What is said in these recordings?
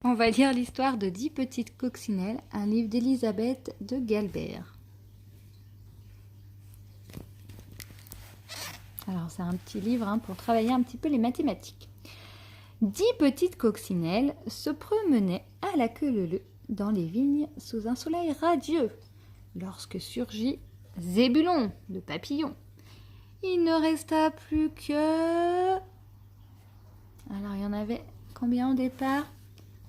On va lire l'histoire de 10 petites coccinelles, un livre d'Elisabeth de Galbert. Alors c'est un petit livre pour travailler un petit peu les mathématiques. 10 petites coccinelles se promenaient à la queue leu-leu dans les vignes sous un soleil radieux, lorsque surgit Zébulon, le papillon. Il ne resta plus que... Alors il y en avait combien au départ?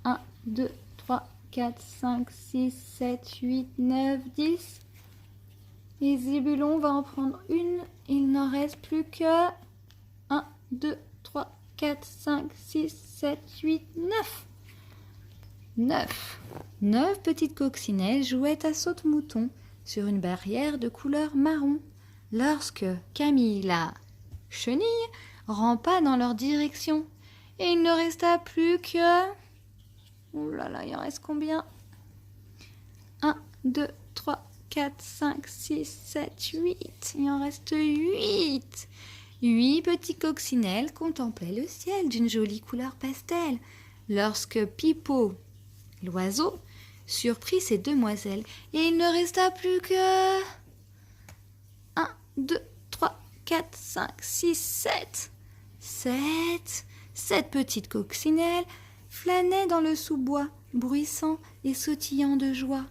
1, 2, 3, 4, 5, 6, 7, 8, 9, 10. Et Zébulon va en prendre une. Il n'en reste plus que 1, 2, 3, 4, 5, 6, 7, 8, 9. 9 petites coccinelles jouaient à saute-mouton sur une barrière de couleur marron lorsque Camille la chenille rampa dans leur direction. Et il ne resta plus que... Ouh là là, il en reste combien? 1, 2, 3, 4, 5, 6, 7, 8. Il en reste 8. 8 petits coccinelles contemplaient le ciel d'une jolie couleur pastel lorsque Pipo, l'oiseau, surprit ces demoiselles. Et il ne resta plus que 1, 2, 3, 4, 5, 6, 7. 7 petites coccinelles flânaient dans le sous-bois, bruissant et sautillant de joie,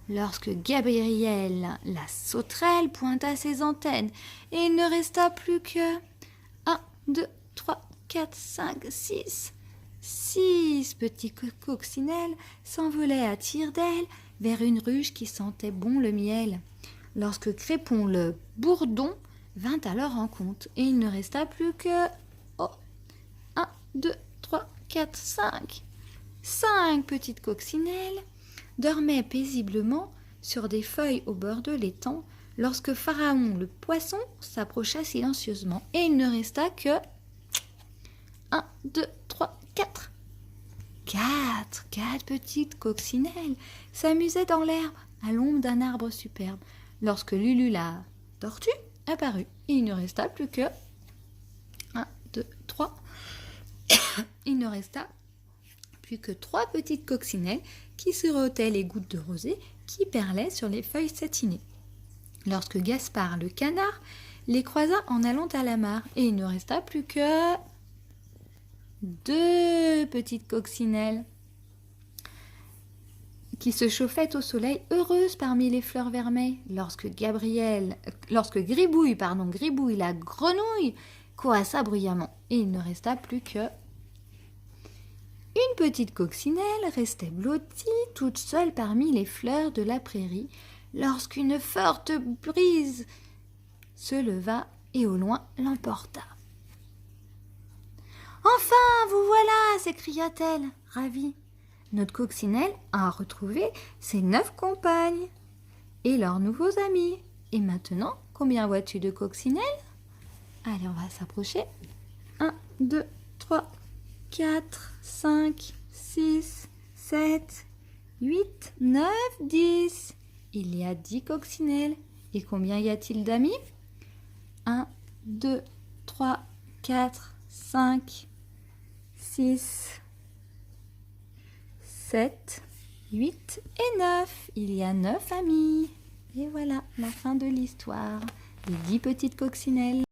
lorsque Gabrielle, la sauterelle, pointa ses antennes, et il ne resta plus que 1, 2, 3, 4, 5, 6. 6 petits coccinelles s'envolaient à tire-d'aile vers une ruche qui sentait bon le miel, lorsque Crépon le bourdon vint à leur rencontre, et il ne resta plus que 1, 2, 3, 4, 5. 5 petites coccinelles dormaient paisiblement sur des feuilles au bord de l'étang lorsque Pharaon le poisson s'approcha silencieusement, et il ne resta que 1, 2, 3, 4. 4 petites coccinelles s'amusaient dans l'herbe à l'ombre d'un arbre superbe lorsque Lulu la tortue apparut, et il ne resta plus que 1, 2, 3. Il ne resta plus que 3 petites coccinelles qui sirotaient les gouttes de rosée qui perlaient sur les feuilles satinées, lorsque Gaspard le canard les croisa en allant à la mare, et il ne resta plus que 2 petites coccinelles qui se chauffaient au soleil, heureuses parmi les fleurs vermeilles, lorsque Gribouille la grenouille coassa bruyamment, et il ne resta plus que... Une petite coccinelle restait blottie toute seule parmi les fleurs de la prairie, lorsqu'une forte brise se leva et au loin l'emporta. « Enfin, vous voilà !» s'écria-t-elle, ravie. Notre coccinelle a retrouvé ses 9 compagnes et leurs nouveaux amis. Et maintenant, combien vois-tu de coccinelles? Allez, on va s'approcher. 1, 2, 3, 4, 5, 6, 7, 8, 9, 10. Il y a 10 coccinelles. Et combien y a-t-il d'amis? 1, 2, 3, 4, 5, 6, 7, 8 et 9. Il y a 9 amis. Et voilà la fin de l'histoire des 10 petites coccinelles.